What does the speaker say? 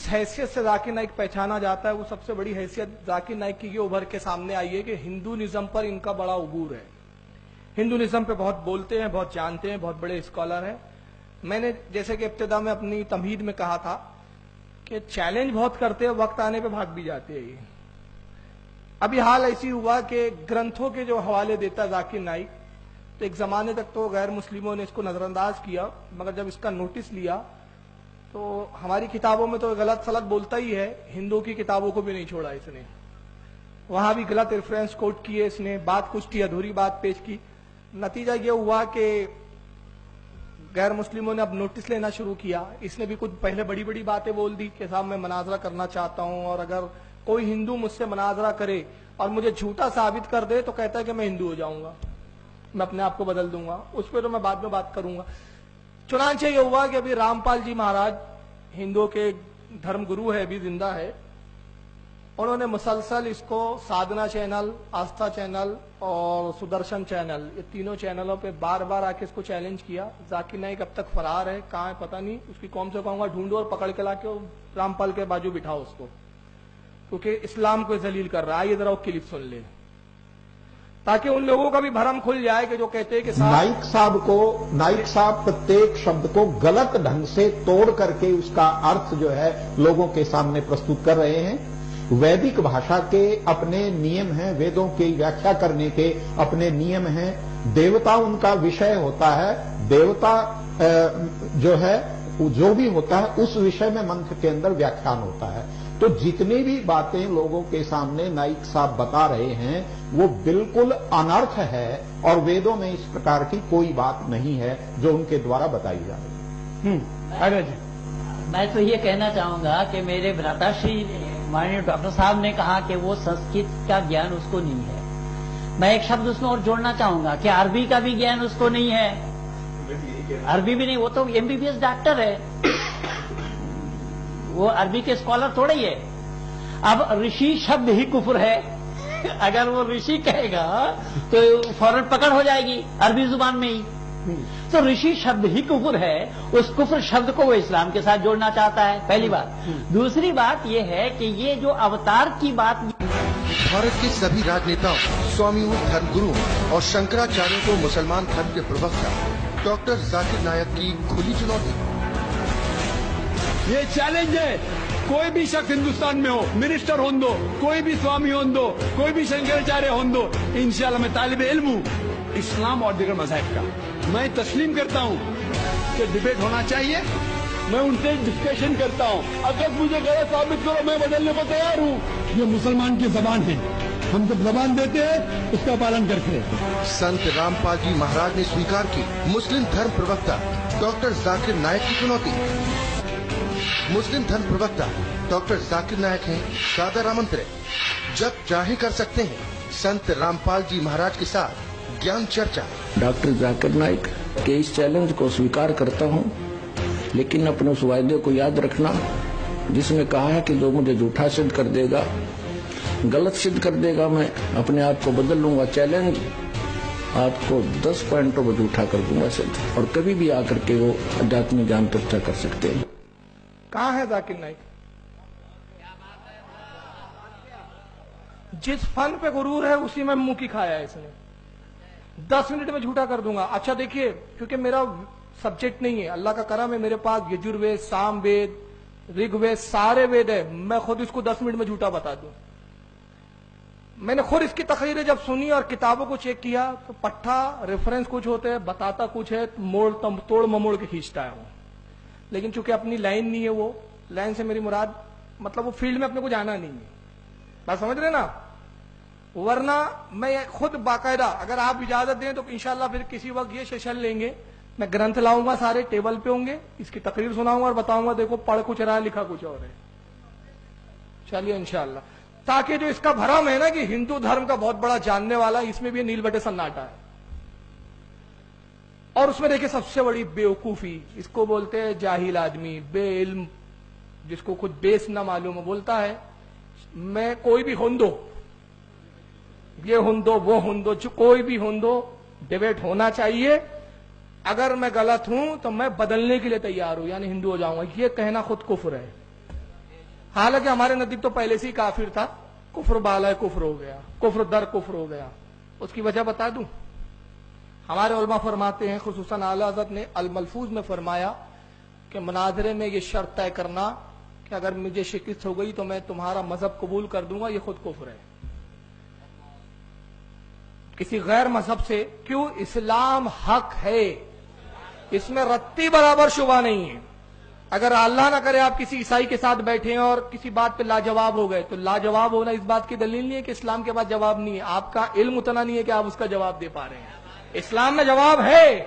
जिस हैसियत से जाकिर नाइक पहचाना जाता है वो सबसे बड़ी हैसियत जाकिर नाइक की ये उभर के सामने आई है कि हिंदूनिज्म पर इनका बड़ा उबूर है। हिंदूनिज्म पे बहुत बोलते हैं, बहुत जानते हैं, बहुत बड़े स्कॉलर हैं। मैंने जैसे कि इब्तिदा में अपनी तमहीद में कहा था कि चैलेंज बहुत करते हैं, वक्त आने पे भाग भी जाते हैं। ये अभी हाल ऐसी हुआ कि ग्रंथों के जो हवाले देता जाकिर नाइक, तो एक जमाने तक तो गैर मुस्लिमों ने इसको नजरअंदाज किया, मगर जब इसका नोटिस लिया तो हमारी किताबों में तो गलत सलत बोलता ही है, हिंदुओं की किताबों को भी नहीं छोड़ा इसने। वहां भी गलत रेफरेंस कोट किए इसने, बात कुछ की, अधूरी बात पेश की। नतीजा ये हुआ कि गैर मुस्लिमों ने अब नोटिस लेना शुरू किया। इसने भी कुछ पहले बड़ी बड़ी बातें बोल दी कि साहब मैं मनाजरा करना चाहता हूं, और अगर कोई हिंदू मुझसे मनाजरा करे और मुझे झूठा साबित कर दे तो कहता है कि मैं हिंदू हो जाऊंगा, मैं अपने आप को बदल दूंगा। उस पर तो मैं बाद में बात करूंगा। चुनांचे ये हुआ कि अभी रामपाल जी महाराज हिंदुओं के धर्म गुरु है, अभी जिंदा है, उन्होंने मुसलसल इसको साधना चैनल, आस्था चैनल और सुदर्शन चैनल, ये तीनों चैनलों पे बार बार आके इसको चैलेंज किया। जाकिर नाइक अब तक फरार है, कहाँ है पता नहीं, उसकी कौम से कहूंगा ढूंढो और पकड़ के लाके रामपाल के बाजू बिठाओ उसको, क्योंकि इस्लाम को जलील कर रहा है। ये जरा वो क्लिप सुन ले ताकि उन लोगों का भी भरम खुल जाए कि जो कहते हैं कि नाइक साहब प्रत्येक शब्द को गलत ढंग से तोड़ करके उसका अर्थ जो है लोगों के सामने प्रस्तुत कर रहे हैं। वैदिक भाषा के अपने नियम हैं, वेदों की व्याख्या करने के अपने नियम हैं। देवता उनका विषय होता है, देवता जो है जो भी होता है उस विषय में मंत्र के अंदर व्याख्यान होता है। तो जितनी भी बातें लोगों के सामने नाइक साहब बता रहे हैं वो बिल्कुल अनर्थ है, और वेदों में इस प्रकार की कोई बात नहीं है जो उनके द्वारा बताई जा रही है। मैं तो ये कहना चाहूंगा कि मेरे भ्राताश्री माननीय डॉक्टर साहब ने कहा कि वो संस्कृत का ज्ञान उसको नहीं है। मैं एक शब्द उसमें और जोड़ना चाहूंगा कि अरबी का भी ज्ञान उसको नहीं है। अरबी भी नहीं, वो तो एमबीबीएस डॉक्टर है, वो अरबी के स्कॉलर थोड़े ही है। अब ऋषि शब्द ही कुफर है, अगर वो ऋषि कहेगा तो फौरन पकड़ हो जाएगी अरबी जुबान में ही। तो ऋषि शब्द ही कुफर है, उस कुफर शब्द को वो इस्लाम के साथ जोड़ना चाहता है, पहली बात। दूसरी बात ये है कि ये जो अवतार की बात, भारत के सभी राजनेताओं, स्वामियों, धर्मगुरुओं और शंकराचार्यों को मुसलमान धर्म के प्रवक्ता डॉक्टर जाकिर नायक की खुली चुनौती। ये चैलेंज है, कोई भी शख्स हिंदुस्तान में हो, मिनिस्टर हों दो, कोई भी स्वामी हों दो, कोई भी शंकराचार्य हों दो, इंशाल्लाह मैं तालिब इल्म हूं इस्लाम और दीगर मज़ाहिब का। मैं तस्लीम करता हूं कि डिबेट होना चाहिए, मैं उनसे डिस्कशन करता हूं। अगर मुझे गलत साबित करो मैं बदलने को तैयार हूं। ये मुसलमान की जबान है, हम जब जबान देते हैं उसका पालन करते हैं। संत रामपाल जी महाराज ने स्वीकार की मुस्लिम धर्म प्रवक्ता डॉक्टर जाकिर नायक की चुनौती। मुस्लिम धर्म प्रवक्ता डॉक्टर जाकिर नायक हैं सादर आमंत्रित, जब चाहे कर सकते हैं संत रामपाल जी महाराज के साथ ज्ञान चर्चा। डॉक्टर जाकिर नायक के इस चैलेंज को स्वीकार करता हूं, लेकिन अपने उस वायदे को याद रखना जिसमें कहा है कि जो मुझे झूठा सिद्ध कर देगा, गलत सिद्ध कर देगा, मैं अपने आप को बदल लूंगा। चैलेंज आपको 10 पॉइंटों पर झूठा कर दूंगा सिद्ध, और कभी भी आकर के वो अध्यात्म ज्ञान चर्चा कर सकते हैं। कहाँ है जाकिर नाइक? जिस फन पे गुरूर है उसी में मुंह की खाया है इसने। 10 मिनट में झूठा कर दूंगा। अच्छा देखिए, क्योंकि मेरा सब्जेक्ट नहीं है, अल्लाह का करम है, मेरे पास यजुर्वेद, सामवेद, ऋग्वेद, सारे वेद है, मैं खुद इसको 10 मिनट में झूठा बता दूं। मैंने खुद इसकी तकरीरें जब सुनी और किताबों को चेक किया तो पट्टा रेफरेंस कुछ होते हैं, बताता कुछ है, मोड़ तोड़ ममोड़ के खींचता है वो। लेकिन चूंकि अपनी लाइन नहीं है, वो लाइन से मेरी मुराद मतलब वो फील्ड में अपने को जाना नहीं है, बात समझ रहे ना। वरना मैं खुद बाकायदा अगर आप इजाजत दें तो इंशाल्लाह फिर किसी वक्त ये सेशन लेंगे, मैं ग्रंथ लाऊंगा, सारे टेबल पे होंगे, इसकी तकरीर सुनाऊंगा और बताऊंगा देखो पढ़ कुछ रहा लिखा कुछ और है। चलिए इंशाल्लाह, ताकि जो इसका भरम है ना कि हिंदू धर्म का बहुत बड़ा जानने वाला, इसमें भी नील बटे सन्नाटा है। और उसमें देखिए सबसे बड़ी बेवकूफी, इसको बोलते हैं जाहिल आदमी, बेइल्म, जिसको कुछ बेस ना मालूम हो, बोलता है मैं कोई भी हुंदो, ये हुंदो वो हुंदो, जो कोई भी हुंदो, डिबेट होना चाहिए, अगर मैं गलत हूं तो मैं बदलने के लिए तैयार हूं, यानी हिंदू हो जाऊंगा। ये कहना खुद कुफ्र है। حالانکہ ہمارے نزدیک تو پہلے سے ہی کافر تھا. کفر بالا کفر ہو گیا, کفر در کفر ہو گیا. اس کی وجہ بتا دوں. ہمارے علماء فرماتے ہیں, خصوصاً اعلیٰ حضرت نے الملفوظ میں فرمایا کہ مناظرے میں یہ شرط طے کرنا کہ اگر مجھے شکست ہو گئی تو میں تمہارا مذہب قبول کر دوں گا, یہ خود کفر ہے. کسی غیر مذہب سے کیوں؟ اسلام حق ہے, اس میں رتی برابر شبہ نہیں ہے. اگر اللہ نہ کرے آپ کسی عیسائی کے ساتھ بیٹھے ہیں اور کسی بات پہ لاجواب ہو گئے, تو لاجواب ہونا اس بات کی دلیل نہیں ہے کہ اسلام کے پاس جواب نہیں ہے. آپ کا علم اتنا نہیں ہے کہ آپ اس کا جواب دے پا رہے ہیں. اسلام میں جواب ہے.